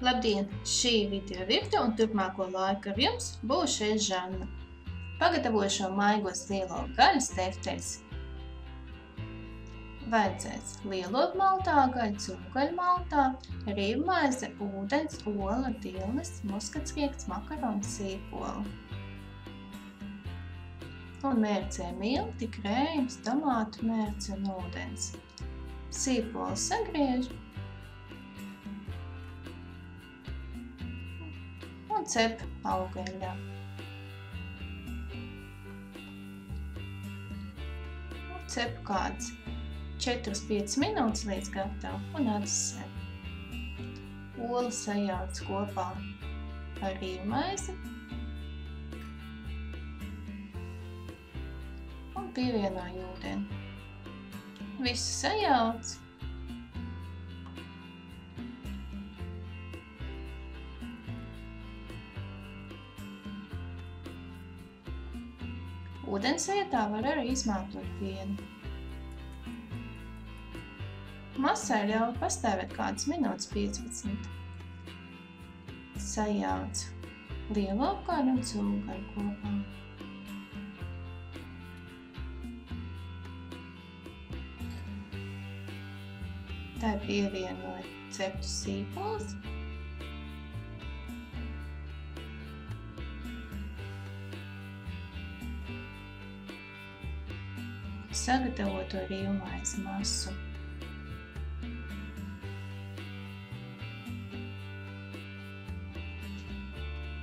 Labdien! Šī video virtuve un turpmāko laiku ar jums būšu es Žanna. Pagatavoju šo maigos lielo gaļas tefteļus. Vajadzēs lielopu maltā gaļu, cūgaļu maltā, rīvmaize, ūdens, ola, dilnis, muskatskrieksts, makaroni, sīpoli. Un mērcē milti, krējums, tomātu mērce un ūdens. Sīpoli sagriež un cep augļā. Cepu kāds 4-5 minūtes līdz gatavu un atdzesē. Olu sajauc kopā ar rīvmaizi un pievienoju ūdeni. Visu sajauc. Ūdens vietā var arī izmantot pienu. Masai ļauj pastāvēt kādas minūtes 15. Sajauc lielopu gaļu un cūgaļu kopā. Tā pievienoju ceptus sīpols. Sagatavoto rīvmaizi masu.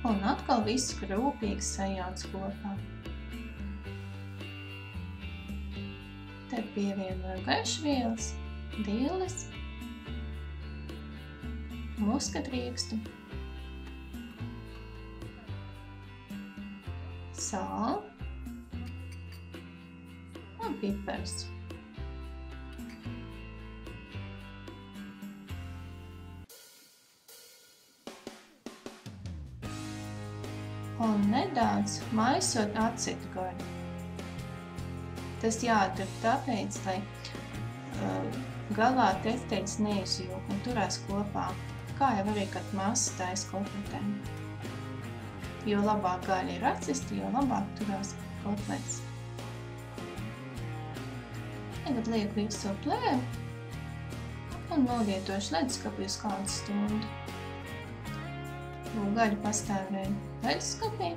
Un atkal visu rūpīgi sajauc kopā. Tad pievienoju garšvielas, dilles, muskatriekstu, sāli un pipars. Un nedaudz maisot acitu gaļu. Tas jādara tāpēc, lai galā tefteļs neizjūg un turās kopā, kā jau arī, kad masa taisa kotletēm. Jo labāk gaļa ir atcista, jo labāk turās kotlets. Tagad lieku visu plēvu un novietošu leduskapī uz kādu stundu. Gaļa pastāvēja leduskapī.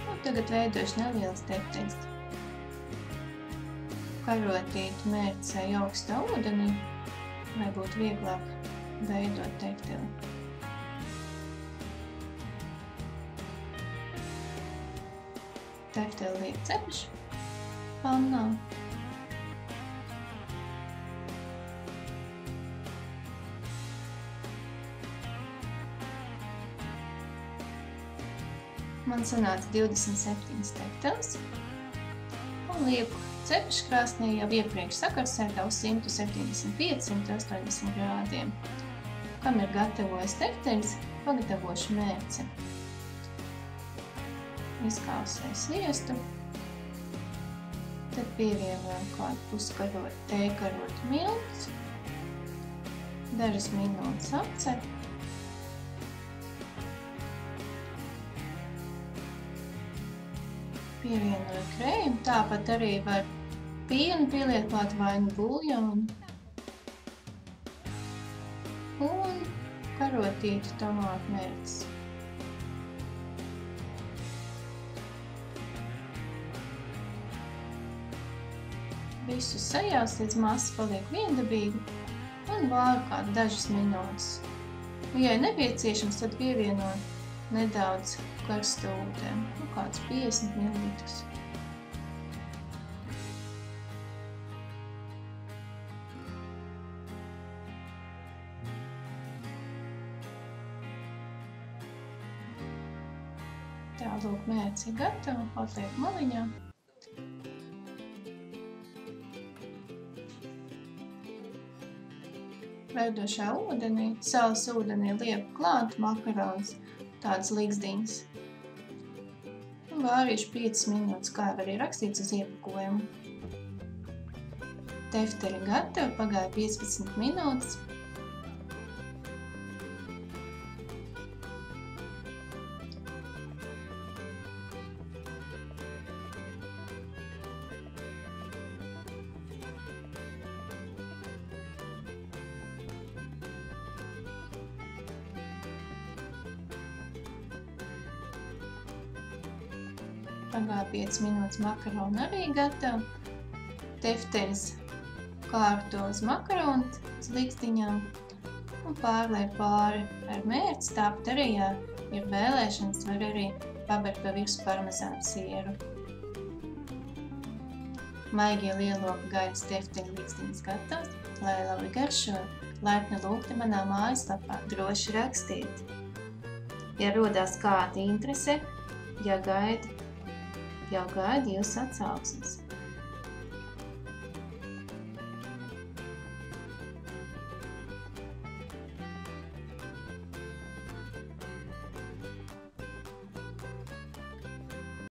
Un tagad veidošu nelielas tefteļus. Karotīti mērcēju augstā ūdenī, lai būtu vieglāk veidot tefteli. Tefteli liek cepšu pannā. Man sanāca 27 tefteles un lieku cepšu krāsnī jau iepriekš sakarsētā uz 175–180 grādiem. Kam ir gatavojis tefteļus, pagatavošu mērci. Izkausēju sviestu, tad pievienoju kādu puskarotu tējkarotu miltus, dažas minūtes apcepu. Pievienoju krējumu, tāpat arī var pienu pielietot vai nu buljonu un karotītu tomātu mērces. Visu sajauc, līdz masa paliek viendabīga un vāru kādu dažas minūtes. Ja ir nepieciešams, tad pievienoju nedaudz karstu ūdeni, kāds 50 ml. Tā, lūk, mērce ir gatava, atliek maliņā. Verdošā ūdenī, salas ūdenī lieku klāt makaronus, tādas līgzdiņas. Un vārīšu 5 minūtes, kā arī rakstīts uz iepakojumu. Tefteļi gatavi, pagāja 15 minūtes. pagāja 5 minūtes, makaroni arī gatavi. Tefteņus kārto uz makaronu slikstiņām un pārliek pāri ar mērci. Tāpat arī, ja ir vēlēšanas, var arī pabert pa virsmu parmezānu sieru. Maigie lielopu gaļas tefteņu līkstiņas gatavs, lai labi garšo. Laipni lūgti manā mājaslapā, droši rakstiet. Ja rodās kāda interese, jau gaida jūs atsauksmes.